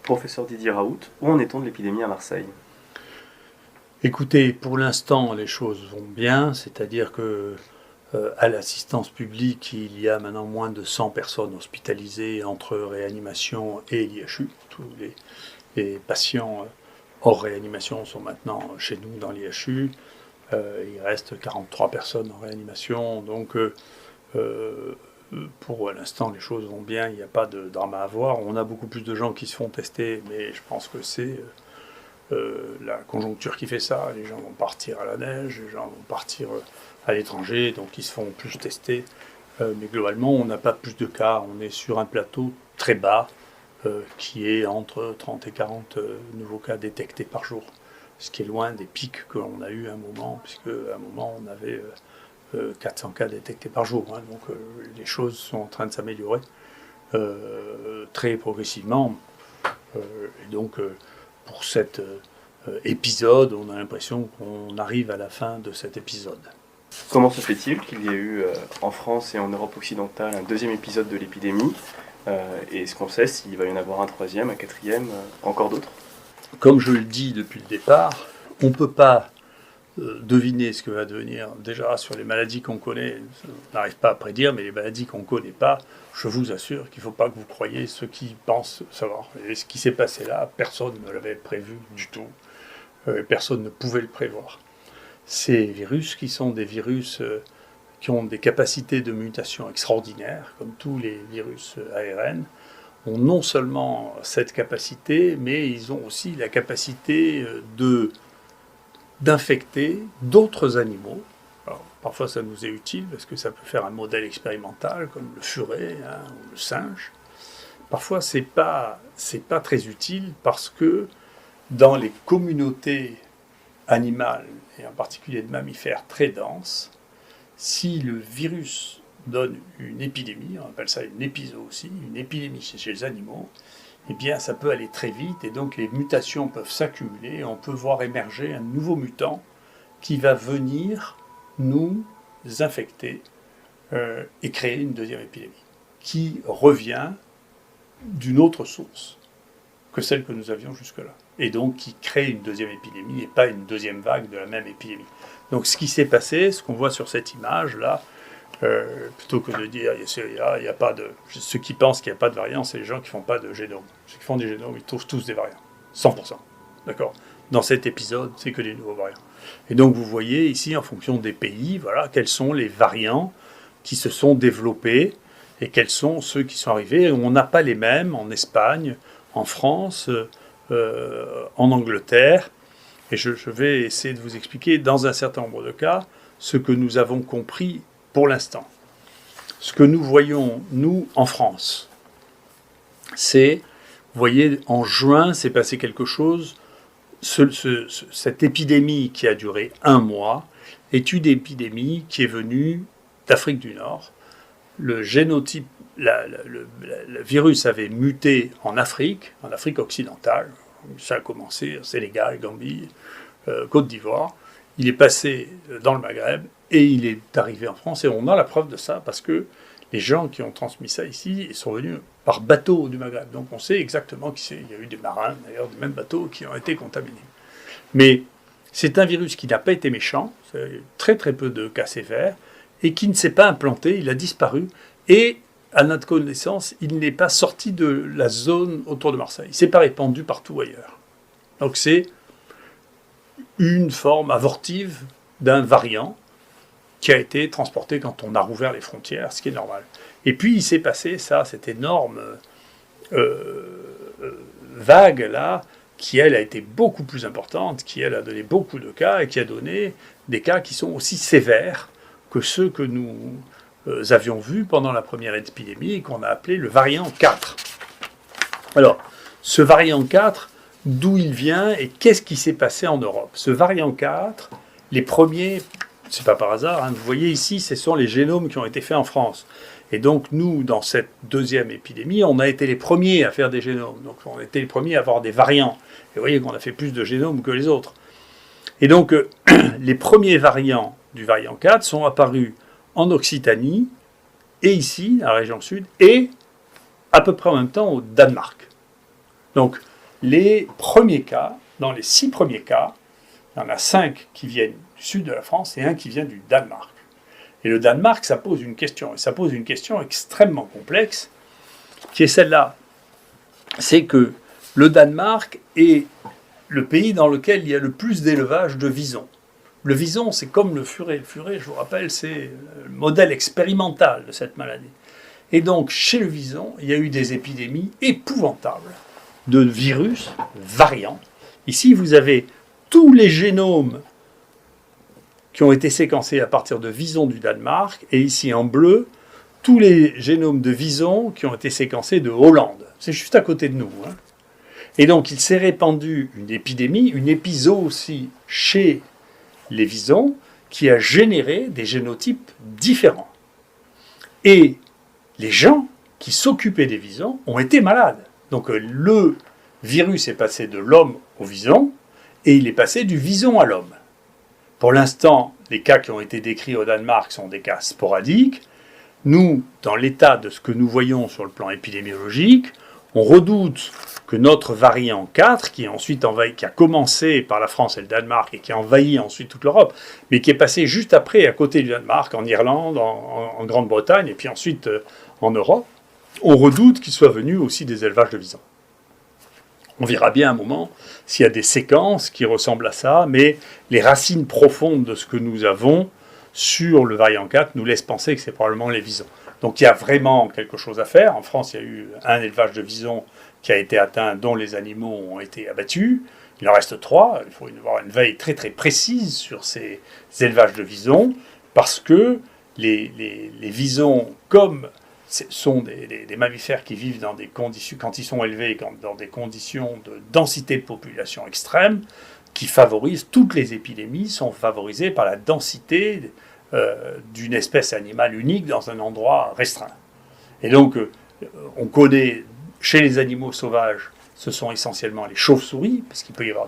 Professeur Didier Raoult, où en est-on de l'épidémie à Marseille? Écoutez, pour l'instant, les choses vont bien, c'est-à-dire que à l'assistance publique, il y a maintenant moins de 100 personnes hospitalisées entre réanimation et l'IHU. Tous les patients hors réanimation sont maintenant chez nous dans l'IHU. Il reste 43 personnes en réanimation, donc pour l'instant, les choses vont bien, il n'y a pas de drame à avoir. On a beaucoup plus de gens qui se font tester, mais je pense que c'est la conjoncture qui fait ça. Les gens vont partir à la neige, les gens vont partir à l'étranger, donc ils se font plus tester. Mais globalement, on n'a pas plus de cas. On est sur un plateau très bas, qui est entre 30 et 40 nouveaux cas détectés par jour. Ce qui est loin des pics que l'on a eu à un moment, puisque à un moment, on avait 400 cas détectés par jour. Hein. Donc les choses sont en train de s'améliorer très progressivement. Et donc pour cet épisode, on a l'impression qu'on arrive à la fin de cet épisode. Comment se fait-il qu'il y ait eu en France et en Europe occidentale un deuxième épisode de l'épidémie et est-ce qu'on sait s'il va y en avoir un troisième, un quatrième, encore d'autres? Comme je le dis depuis le départ, on ne peut pas deviner ce que va devenir. Déjà, sur les maladies qu'on connaît, on n'arrive pas à prédire, mais les maladies qu'on ne connaît pas, je vous assure qu'il ne faut pas que vous croyiez ceux qui pensent savoir. Et ce qui s'est passé là, personne ne l'avait prévu du tout. Personne ne pouvait le prévoir. Ces virus, qui sont des virus qui ont des capacités de mutation extraordinaires, comme tous les virus ARN, ont non seulement cette capacité, mais ils ont aussi la capacité d'infecter d'autres animaux. Alors, parfois ça nous est utile parce que ça peut faire un modèle expérimental comme le furet ou le singe. Parfois c'est pas très utile parce que dans les communautés animales, et en particulier de mammifères très denses, si le virus donne une épidémie, on appelle ça une épizootie, une épidémie chez les animaux, eh bien ça peut aller très vite et donc les mutations peuvent s'accumuler et on peut voir émerger un nouveau mutant qui va venir nous infecter et créer une deuxième épidémie qui revient d'une autre source que celle que nous avions jusque-là et donc qui crée une deuxième épidémie et pas une deuxième vague de la même épidémie. Donc ce qui s'est passé, ce qu'on voit sur cette image-là, plutôt que de dire il y a pas de... Ceux qui pensent qu'il n'y a pas de variants, c'est les gens qui ne font pas de génome. Ceux qui font des génomes, ils trouvent tous des variants. 100%. D'accord ? Dans cet épisode, c'est que des nouveaux variants. Et donc vous voyez ici, en fonction des pays, voilà, quels sont les variants qui se sont développés et quels sont ceux qui sont arrivés. Et on n'a pas les mêmes en Espagne, en France, en Angleterre. Et je vais essayer de vous expliquer, dans un certain nombre de cas, ce que nous avons compris pour l'instant. Ce que nous voyons, nous, en France, c'est, vous voyez, en juin, s'est passé quelque chose. Cette épidémie qui a duré 1 mois est une épidémie qui est venue d'Afrique du Nord. Le génotype, le virus avait muté en Afrique occidentale. Ça a commencé au Sénégal, Gambie, Côte d'Ivoire. Il est passé dans le Maghreb et il est arrivé en France. Et on a la preuve de ça parce que les gens qui ont transmis ça ici sont venus par bateau du Maghreb. Donc on sait exactement qui c'est. Il y a eu des marins, d'ailleurs, du même bateau qui ont été contaminés. Mais c'est un virus qui n'a pas été méchant. C'est très très peu de cas sévères et qui ne s'est pas implanté. Il a disparu. Et à notre connaissance, il n'est pas sorti de la zone autour de Marseille. Il ne s'est pas répandu partout ailleurs. Donc c'est une forme avortive d'un variant qui a été transporté quand on a rouvert les frontières, ce qui est normal. Et puis il s'est passé ça, cette énorme vague-là, qui elle a été beaucoup plus importante, qui elle a donné beaucoup de cas, et qui a donné des cas qui sont aussi sévères que ceux que nous avions vus pendant la première épidémie, et qu'on a appelé le variant 4. Alors, ce variant 4, d'où il vient et qu'est-ce qui s'est passé en Europe? Ce variant 4, les premiers, c'est pas par hasard, hein, vous voyez ici, ce sont les génomes qui ont été faits en France. Et donc nous, dans cette deuxième épidémie, on a été les premiers à faire des génomes. Donc on a été les premiers à avoir des variants. Et vous voyez qu'on a fait plus de génomes que les autres. Et donc les premiers variants du variant 4 sont apparus en Occitanie, et ici, la région sud, et à peu près en même temps au Danemark. Donc les premiers cas, dans les 6 premiers cas, il y en a 5 qui viennent du sud de la France et un qui vient du Danemark. Et le Danemark, ça pose une question, et ça pose une question extrêmement complexe, qui est celle-là. C'est que le Danemark est le pays dans lequel il y a le plus d'élevage de visons. Le vison, c'est comme le furet. Le furet, je vous rappelle, c'est le modèle expérimental de cette maladie. Et donc, chez le vison, il y a eu des épidémies épouvantables de virus variants. Ici, vous avez tous les génomes qui ont été séquencés à partir de visons du Danemark, et ici en bleu, tous les génomes de visons qui ont été séquencés de Hollande. C'est juste à côté de nous. Et donc, il s'est répandu une épidémie, une épizootie chez les visons, qui a généré des génotypes différents. Et les gens qui s'occupaient des visons ont été malades. Donc, le virus est passé de l'homme au vison, et il est passé du vison à l'homme. Pour l'instant, les cas qui ont été décrits au Danemark sont des cas sporadiques. Nous, dans l'état de ce que nous voyons sur le plan épidémiologique, on redoute que notre variant 4, qui a commencé par la France et le Danemark et qui a envahi ensuite toute l'Europe, mais qui est passé juste après à côté du Danemark, en Irlande, en Grande-Bretagne et puis ensuite en Europe, on redoute qu'il soit venu aussi des élevages de visons. On verra bien à un moment s'il y a des séquences qui ressemblent à ça, mais les racines profondes de ce que nous avons sur le variant 4 nous laissent penser que c'est probablement les visons. Donc il y a vraiment quelque chose à faire. En France, il y a eu un élevage de visons qui a été atteint, dont les animaux ont été abattus. Il en reste 3. Il faut avoir une veille très très précise sur ces élevages de visons, parce que les visons, comme sont des mammifères qui vivent dans des conditions, quand ils sont élevés, dans des conditions de densité de population extrême, qui favorisent, toutes les épidémies sont favorisées par la densité d'une espèce animale unique dans un endroit restreint. Et donc, on connaît, chez les animaux sauvages, ce sont essentiellement les chauves-souris, parce qu'il peut y avoir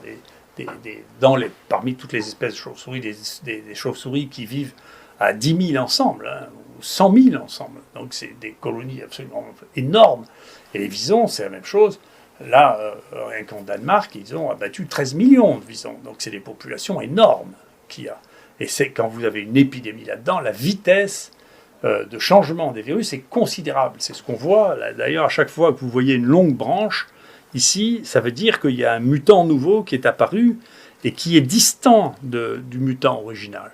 parmi toutes les espèces de chauves-souris, des chauves-souris qui vivent à 10 000 ensemble, ou 100 000 ensemble. Donc, c'est des colonies absolument énormes. Et les visons, c'est la même chose. Là, rien qu'en Danemark, ils ont abattu 13 millions de visons. Donc, c'est des populations énormes qu'il y a. Et c'est quand vous avez une épidémie là-dedans, la vitesse de changement des virus est considérable. C'est ce qu'on voit. Là, d'ailleurs, à chaque fois que vous voyez une longue branche, ici, ça veut dire qu'il y a un mutant nouveau qui est apparu et qui est distant du mutant original.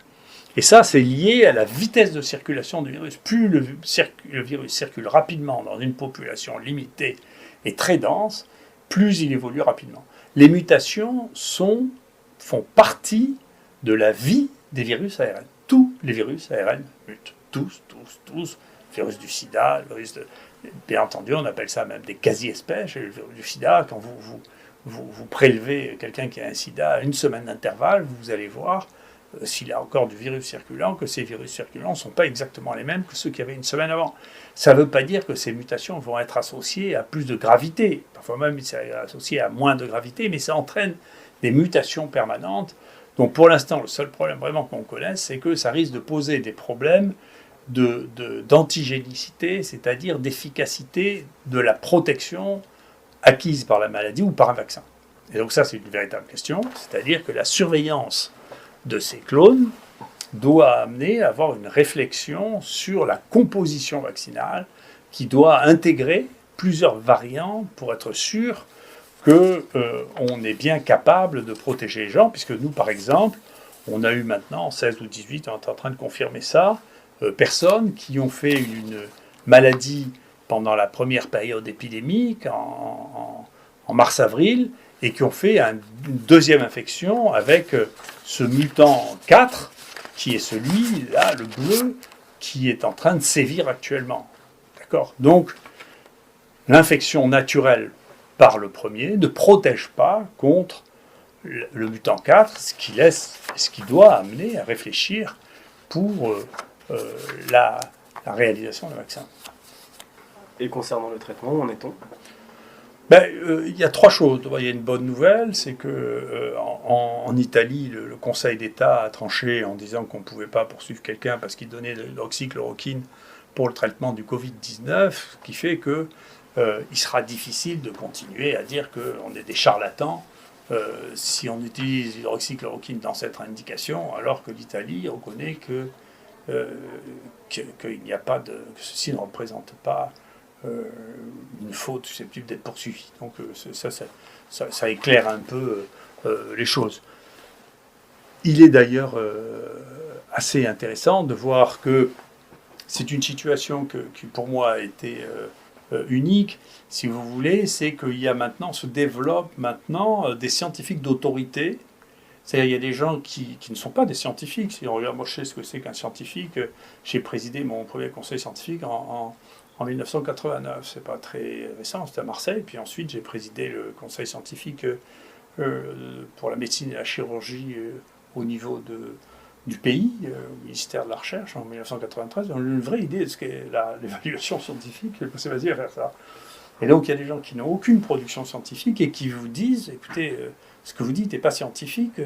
Et ça, c'est lié à la vitesse de circulation du virus. Plus le virus circule rapidement dans une population limitée et très dense, plus il évolue rapidement. Les mutations font partie de la vie des virus ARN. Tous les virus ARN mutent. Tous. Le virus du sida, le virus de... Bien entendu, on appelle ça même des quasi-espèces. Le virus du sida, quand vous prélevez quelqu'un qui a un sida à une semaine d'intervalle, vous allez voir, s'il a encore du virus circulant, que ces virus circulants ne sont pas exactement les mêmes que ceux qu'il y avait une semaine avant. Ça ne veut pas dire que ces mutations vont être associées à plus de gravité. Parfois même, c'est associé à moins de gravité, mais ça entraîne des mutations permanentes. Donc pour l'instant, le seul problème vraiment qu'on connaisse, c'est que ça risque de poser des problèmes d'antigénicité, c'est-à-dire d'efficacité de la protection acquise par la maladie ou par un vaccin. Et donc ça, c'est une véritable question, c'est-à-dire que la surveillance de ces clones doit amener à avoir une réflexion sur la composition vaccinale qui doit intégrer plusieurs variants pour être sûr qu'on est bien capable de protéger les gens, puisque nous, par exemple, on a eu maintenant, 16 ou 18, on est en train de confirmer ça, personnes qui ont fait une maladie pendant la première période épidémique, en mars-avril, et qui ont fait une deuxième infection avec ce mutant 4, qui est celui-là, le bleu, qui est en train de sévir actuellement. D'accord ? Donc, l'infection naturelle par le premier ne protège pas contre le mutant 4, ce qui doit amener à réfléchir pour la réalisation d'un vaccin. Et concernant le traitement, où en est-on ? Il y a 3 choses. Il y a une bonne nouvelle, c'est que en Italie, le Conseil d'État a tranché en disant qu'on ne pouvait pas poursuivre quelqu'un parce qu'il donnait de l'oxychloroquine pour le traitement du Covid-19, ce qui fait que il sera difficile de continuer à dire qu'on est des charlatans si on utilise l'hydroxychloroquine dans cette indication, alors que l'Italie reconnaît qu'il n'y a pas que ceci ne représente pas une faute susceptible d'être poursuivie. Donc ça éclaire un peu les choses. Il est d'ailleurs assez intéressant de voir que c'est une situation qui pour moi a été unique, si vous voulez, c'est qu'il y a maintenant, se développent maintenant des scientifiques d'autorité. C'est-à-dire il y a des gens qui ne sont pas des scientifiques. Si on regarde, moi je sais ce que c'est qu'un scientifique. J'ai présidé mon premier conseil scientifique en 1989. C'est pas très récent, c'était à Marseille. Puis ensuite j'ai présidé le conseil scientifique pour la médecine et la chirurgie au niveau du pays, au ministère de la Recherche, en 1993. On a une vraie idée de ce qu'est l'évaluation scientifique. Je passé vas-y à faire ça. Et donc il y a des gens qui n'ont aucune production scientifique et qui vous disent, écoutez, ce que vous dites n'est pas scientifique,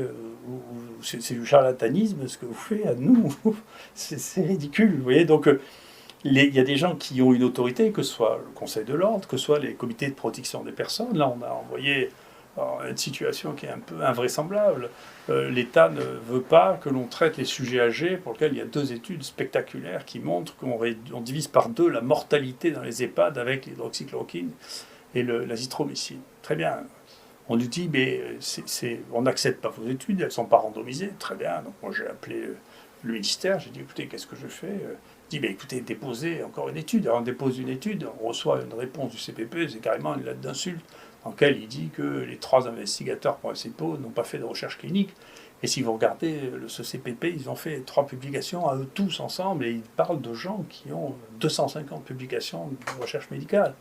ou c'est du charlatanisme, ce que vous faites à nous, c'est ridicule. Vous voyez, donc il y a des gens qui ont une autorité, que ce soit le Conseil de l'ordre, que ce soit les comités de protection des personnes. Là, on a envoyé une situation qui est un peu invraisemblable. L'État ne veut pas que l'on traite les sujets âgés, pour lesquels il y a 2 études spectaculaires qui montrent qu'on divise par 2 la mortalité dans les EHPAD avec l'hydroxychloroquine et l'azithromycine. Très bien. On nous dit, mais on n'accepte pas vos études, elles ne sont pas randomisées. Très bien. Donc moi j'ai appelé le ministère, j'ai dit, écoutez, qu'est-ce que je fais ? Il dit, écoutez, déposez encore une étude. Alors on dépose une étude, on reçoit une réponse du CPP, c'est carrément une lettre d'insulte, dans laquelle il dit que les 3 investigateurs principaux n'ont pas fait de recherche clinique. Et si vous regardez ce CPP, ils ont fait 3 publications à eux tous ensemble, et ils parlent de gens qui ont 250 publications de recherche médicale.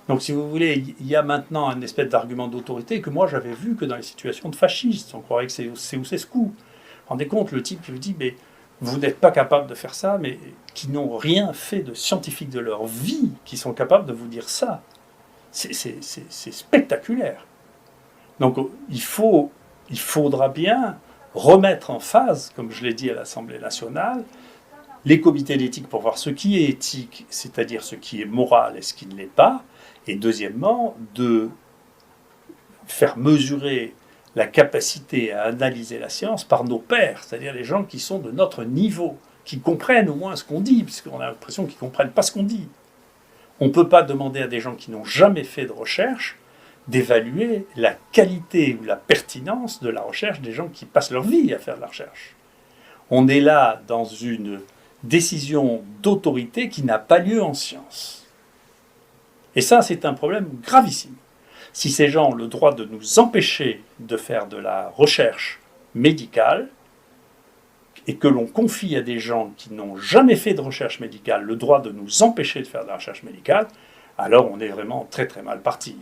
Donc si vous voulez, il y a maintenant un espèce d'argument d'autorité que moi j'avais vu que dans les situations de fascistes. On croirait que c'est Ceausescu. Rendez compte, le type lui dit, mais vous n'êtes pas capable de faire ça, mais qui n'ont rien fait de scientifique de leur vie, qui sont capables de vous dire ça. C'est spectaculaire. Donc il faudra bien remettre en phase, comme je l'ai dit à l'Assemblée nationale, les comités d'éthique pour voir ce qui est éthique, c'est-à-dire ce qui est moral et ce qui ne l'est pas, et deuxièmement, de faire mesurer la capacité à analyser la science par nos pairs, c'est-à-dire les gens qui sont de notre niveau, qui comprennent au moins ce qu'on dit, puisqu'on a l'impression qu'ils ne comprennent pas ce qu'on dit. On ne peut pas demander à des gens qui n'ont jamais fait de recherche d'évaluer la qualité ou la pertinence de la recherche des gens qui passent leur vie à faire de la recherche. On est là dans une décision d'autorité qui n'a pas lieu en science. Et ça, c'est un problème gravissime. Si ces gens ont le droit de nous empêcher de faire de la recherche médicale, et que l'on confie à des gens qui n'ont jamais fait de recherche médicale le droit de nous empêcher de faire de la recherche médicale, alors on est vraiment très très mal parti.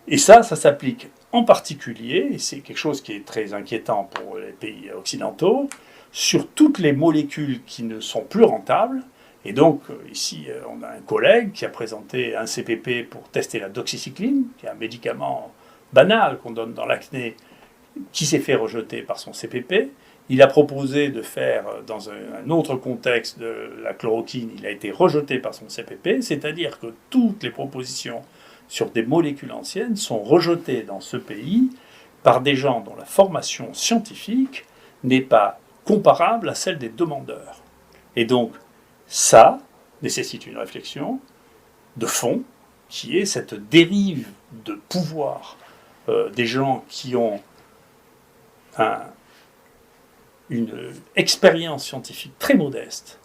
Et ça s'applique en particulier, et c'est quelque chose qui est très inquiétant pour les pays occidentaux, sur toutes les molécules qui ne sont plus rentables. Et donc, ici, on a un collègue qui a présenté un CPP pour tester la doxycycline, qui est un médicament banal qu'on donne dans l'acné, qui s'est fait rejeter par son CPP. Il a proposé de faire, dans un autre contexte, de la chloroquine, il a été rejeté par son CPP, c'est-à-dire que toutes les propositions sur des molécules anciennes sont rejetées dans ce pays par des gens dont la formation scientifique n'est pas comparable à celle des demandeurs. Et donc, ça nécessite une réflexion de fond, qui est cette dérive de pouvoir des gens qui ont une expérience scientifique très modeste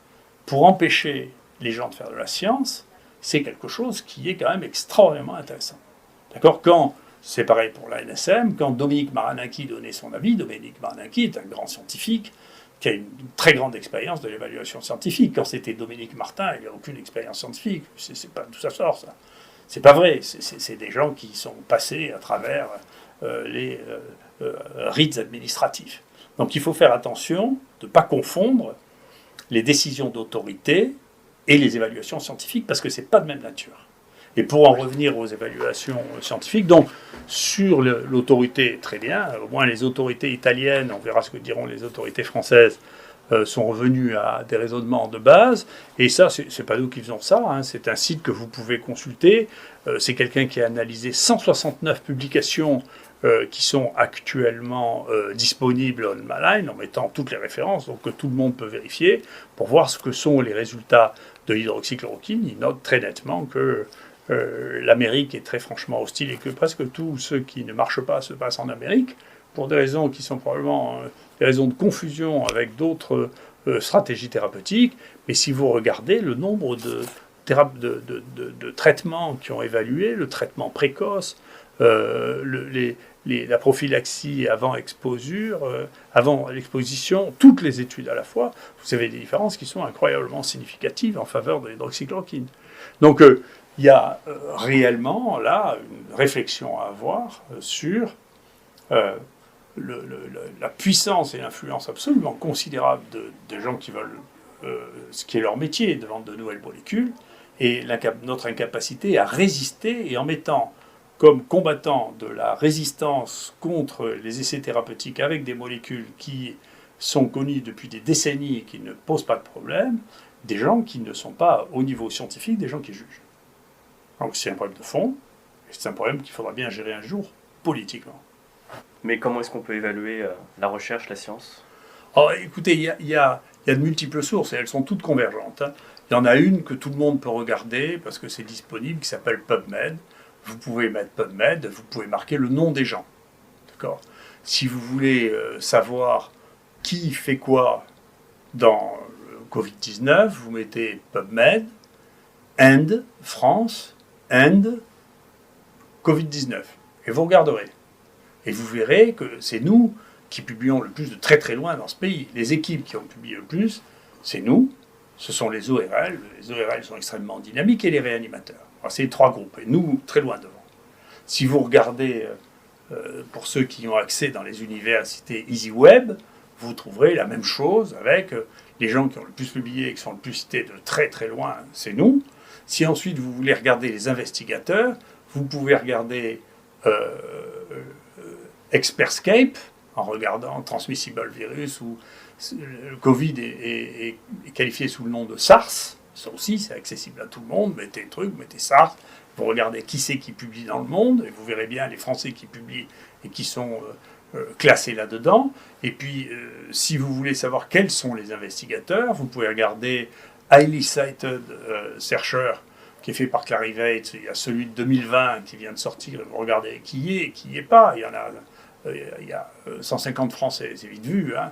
pour empêcher les gens de faire de la science. C'est quelque chose qui est quand même extraordinairement intéressant. D'accord ? C'est pareil pour la NSM, quand Dominique Marinaki donnait son avis, Dominique Marinaki est un grand scientifique qui a une très grande expérience de l'évaluation scientifique. Quand c'était Dominique Martin, il n'y a aucune expérience scientifique. C'est pas d'où ça sort, ça. C'est pas vrai. C'est des gens qui sont passés à travers les rites administratifs. Donc il faut faire attention de ne pas confondre les décisions d'autorité et les évaluations scientifiques, parce que ce n'est pas de même nature. Et pour en revenir aux évaluations scientifiques, donc sur l'autorité, très bien, au moins les autorités italiennes, on verra ce que diront les autorités françaises, sont revenus à des raisonnements de base. Et ça, c'est pas nous qui faisons ça, hein, c'est un site que vous pouvez consulter. C'est quelqu'un qui a analysé 169 publications qui sont actuellement disponibles online en mettant toutes les références, donc que tout le monde peut vérifier pour voir ce que sont les résultats de l'hydroxychloroquine. Il note très nettement que l'Amérique est très franchement hostile et que presque tout ce qui ne marche pas se passe en Amérique, pour des raisons qui sont probablement des raisons de confusion avec d'autres stratégies thérapeutiques. Mais si vous regardez le nombre de traitements qui ont évalué, le traitement précoce, la prophylaxie avant exposure, avant l'exposition, toutes les études à la fois, vous avez des différences qui sont incroyablement significatives en faveur de l'hydroxychloroquine. Donc il y a réellement là une réflexion à avoir sur la puissance et l'influence absolument considérable de gens qui veulent ce qui est leur métier, de vendre de nouvelles molécules, et notre incapacité à résister, et en mettant comme combattant de la résistance contre les essais thérapeutiques avec des molécules qui sont connues depuis des décennies et qui ne posent pas de problème, des gens qui ne sont pas au niveau scientifique, des gens qui jugent. Donc c'est un problème de fond, et c'est un problème qu'il faudra bien gérer un jour politiquement. Mais comment est-ce qu'on peut évaluer la recherche, la science ? Alors, écoutez, il y a de multiples sources, et elles sont toutes convergentes, hein. Il y en a une que tout le monde peut regarder, parce que c'est disponible, qui s'appelle PubMed. Vous pouvez mettre PubMed, vous pouvez marquer le nom des gens. D'accord ? Si vous voulez savoir qui fait quoi dans le Covid-19, vous mettez PubMed, End, France, End, Covid-19. Et vous regarderez. Et vous verrez que c'est nous qui publions le plus de très très loin dans ce pays. Les équipes qui ont publié le plus, c'est nous. Ce sont les ORL. Les ORL sont extrêmement dynamiques et les réanimateurs. Alors, c'est les trois groupes. Et nous, très loin devant. Si vous regardez, pour ceux qui ont accès dans les universités EasyWeb, vous trouverez la même chose avec les gens qui ont le plus publié et qui sont le plus cités de très très loin, c'est nous. Si ensuite vous voulez regarder les investigateurs, vous pouvez regarder Experscape, en regardant Transmissible Virus, où le Covid est qualifié sous le nom de SARS. Ça aussi, c'est accessible à tout le monde. Mettez le truc, mettez SARS. Vous regardez qui c'est qui publie dans le monde, et vous verrez bien les Français qui publient et qui sont classés là-dedans. Et puis, si vous voulez savoir quels sont les investigateurs, vous pouvez regarder Highly Cited Searcher, qui est fait par Clarivate. Il y a celui de 2020 qui vient de sortir. Vous regardez qui y est et qui n'y est pas. Il y a 150 Français, c'est vite vu, hein.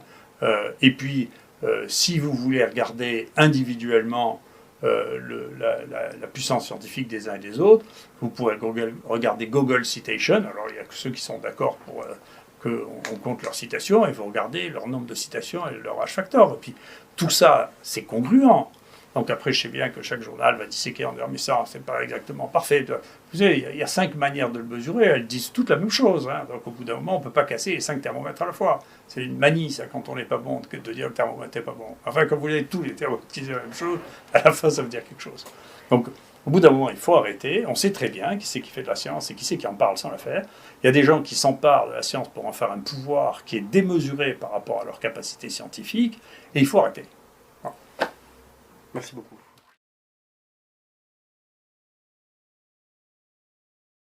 Et puis, si vous voulez regarder individuellement la puissance scientifique des uns et des autres, vous pourrez regarder Google Citation. Alors, il y a que ceux qui sont d'accord pour qu'on compte leurs citations, et vous regardez leur nombre de citations et leur H-factor. Et puis, tout ça, c'est congruent. Donc après, je sais bien que chaque journal va disséquer en disant « mais ça, c'est pas exactement parfait ». Vous savez, il y a 5 manières de le mesurer, elles disent toutes la même chose, hein. Donc au bout d'un moment, on ne peut pas casser les 5 thermomètres à la fois. C'est une manie, ça, quand on n'est pas bon, que de dire que le thermomètre n'est pas bon. Enfin, quand vous voulez tous les thermomètres qui disent la même chose, à la fin, ça veut dire quelque chose. Donc, au bout d'un moment, il faut arrêter. On sait très bien qui c'est qui fait de la science et qui c'est qui en parle sans la faire. Il y a des gens qui s'emparent de la science pour en faire un pouvoir qui est démesuré par rapport à leur capacité scientifique, et il faut arrêter. Voilà. Merci beaucoup.